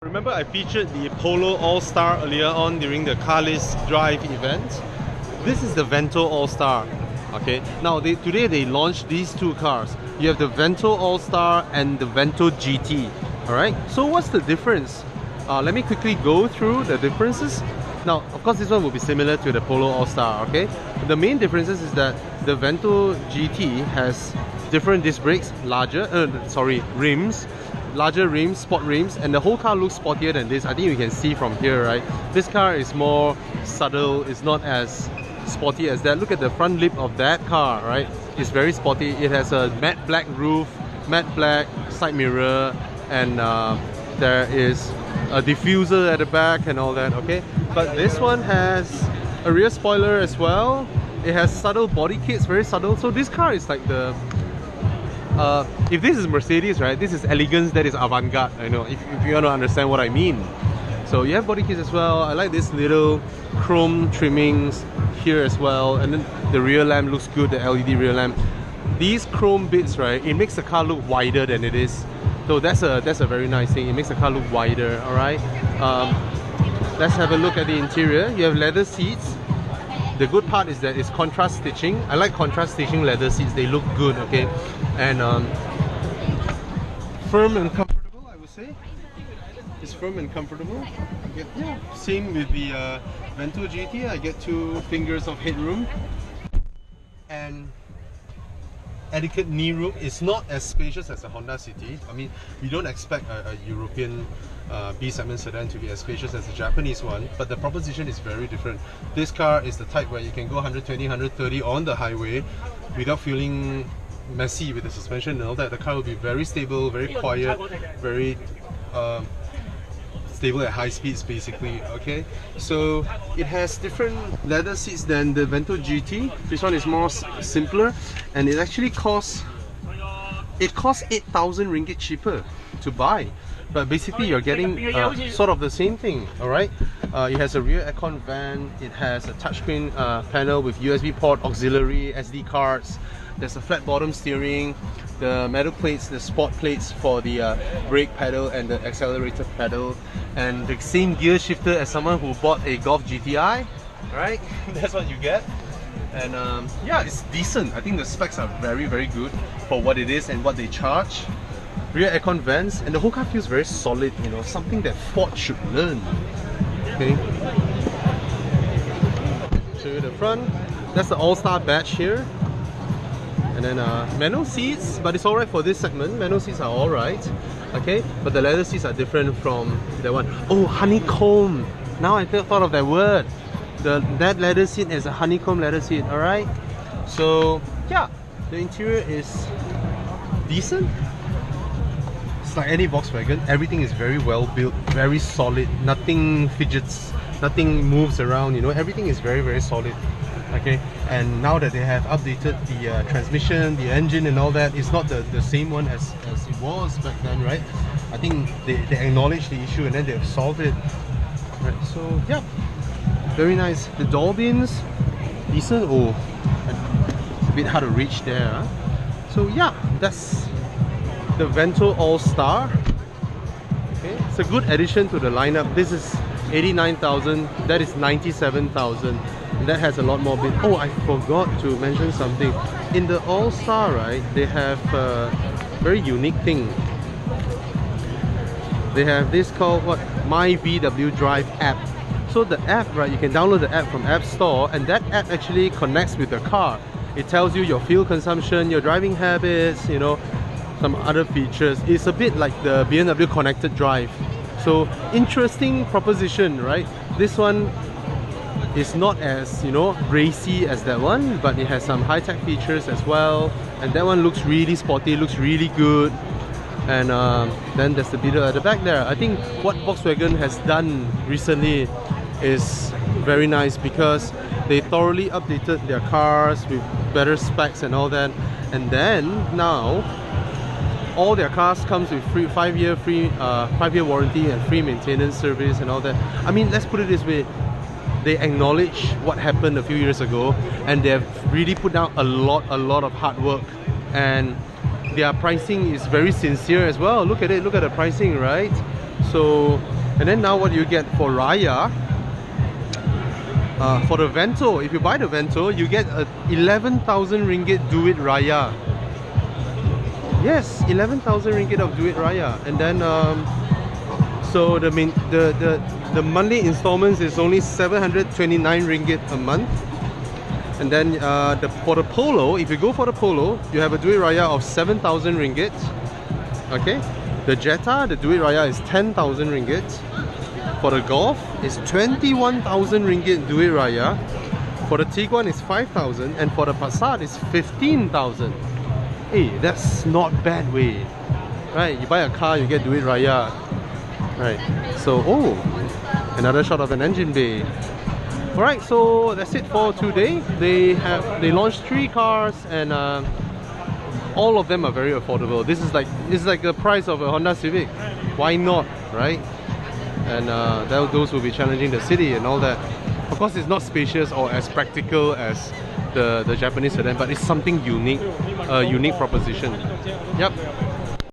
Remember I featured the Polo Allstar earlier on during the Carlist Drive event? This is the Vento Allstar. Okay, now today they launched these two cars. You have the Vento Allstar and the Vento GT. Alright, so what's the difference? Let me quickly go through the differences. Now, of course, this one will be similar to the Polo Allstar, okay? The main differences is that the Vento GT has different disc brakes, rims, larger rims, sport rims, and the whole car looks sportier than this. I think you can see from here, right? This car is more subtle, it's not as sporty as that. Look at the front lip of that car, right? It's very sporty. It has a matte black roof, matte black side mirror, and there is a diffuser at the back and all that, okay? But this one has a rear spoiler as well. It has subtle body kits, very subtle. So this car is like the if this is Mercedes, right, this is elegance that is avant-garde, I know, if you want to understand what I mean. So you have body kits as well. I like this little chrome trimmings here as well, and then the rear lamp looks good, the LED rear lamp. These chrome bits, right, it makes the car look wider than it is. So that's a very nice thing. It makes the car look wider, alright? Let's have a look at the interior. You have leather seats. The good part is that it's contrast stitching. I like contrast stitching leather seats. They look good, okay? And firm and comfortable, I would say. It's firm and comfortable. Yeah, same with the Vento GT. I get 2 fingers of headroom. And adequate knee room. Is not as spacious as a Honda City. I mean, we don't expect a European B-segment sedan to be as spacious as the Japanese one, but the proposition is very different. This car is the type where you can go 120, 130 on the highway without feeling messy with the suspension and all that. The car will be very stable, very quiet, very stable at high speeds basically, okay? So it has different leather seats than the Vento GT. This one is more simpler, and it actually costs 8,000 ringgit cheaper to buy. But basically you're getting sort of the same thing, alright? It has a rear aircon vent, it has a touchscreen panel with USB port, auxiliary, SD cards. There's a flat bottom steering, the metal plates, the sport plates for the brake pedal and the accelerator pedal, and the same gear shifter as someone who bought a Golf GTI, right? That's what you get. And yeah, it's decent. I think the specs are very, very good for what it is and what they charge. Rear aircon vents, and the whole car feels very solid, you know, something that Ford should learn. Okay. To the front, that's the Allstar badge here. And then manual seats, but it's alright for this segment. Manual seats are alright, okay? But the leather seats are different from that one. Oh, honeycomb! Now I thought of that word. That leather seat is a honeycomb leather seat, alright? So yeah, the interior is decent. It's like any Volkswagen. Everything is very well built, very solid. Nothing fidgets, nothing moves around, you know. Everything is very, very solid. Okay, and now that they have updated the transmission, the engine and all that, it's not the same one as it was back then, right? I think they acknowledged the issue and then they've solved it. Right, so yeah, very nice. The door bins, decent. Oh, a bit hard to reach there. Huh? So yeah, that's the Vento Allstar. Okay, it's a good addition to the lineup. This is 89,000, that is 97,000. That has a lot more bit. Oh, I forgot to mention something. In the Allstar, right, they have a very unique thing. They have this called what? My VW Drive app. So the app, right, you can download the app from App Store, and that app actually connects with the car. It tells you your fuel consumption, your driving habits, you know, some other features. It's a bit like the BMW Connected Drive. So interesting proposition, right? This one is not as, you know, racy as that one, but it has some high-tech features as well, and that one looks really sporty, looks really good. And then there's the beetle at the back there. I think what Volkswagen has done recently is very nice because they thoroughly updated their cars with better specs and all that, and then now all their cars comes with free 5-year warranty and free maintenance service and all that. I mean, let's put it this way, they acknowledge what happened a few years ago, and they've really put down a lot of hard work, and their pricing is very sincere as well. Look at it, look at the pricing, right? So, and then now what you get for Raya, for the Vento, if you buy the Vento, you get a 11,000 ringgit Duit Raya. Yes, 11,000 ringgit of Duit Raya. And then so the monthly installments is only 729 ringgit a month. And then for the Polo, if you go for the Polo, you have a Duit Raya of 7,000 ringgit. Okay, the Jetta, the Duit Raya is 10,000 ringgit. For the Golf, it's 21,000 ringgit Duit Raya. For the Tiguan, it's 5,000, and for the Passat, it's 15,000. Hey, that's not bad way, right? You buy a car, you get Duit Raya, right? So, oh, another shot of an engine bay. Alright, so that's it for today. They launched 3 cars, and all of them are very affordable. This is like the price of a Honda Civic. Why not, right? And those will be challenging the city and all that. Of course, it's not spacious or as practical as the Japanese sedan, but it's something unique, a unique proposition. Yep.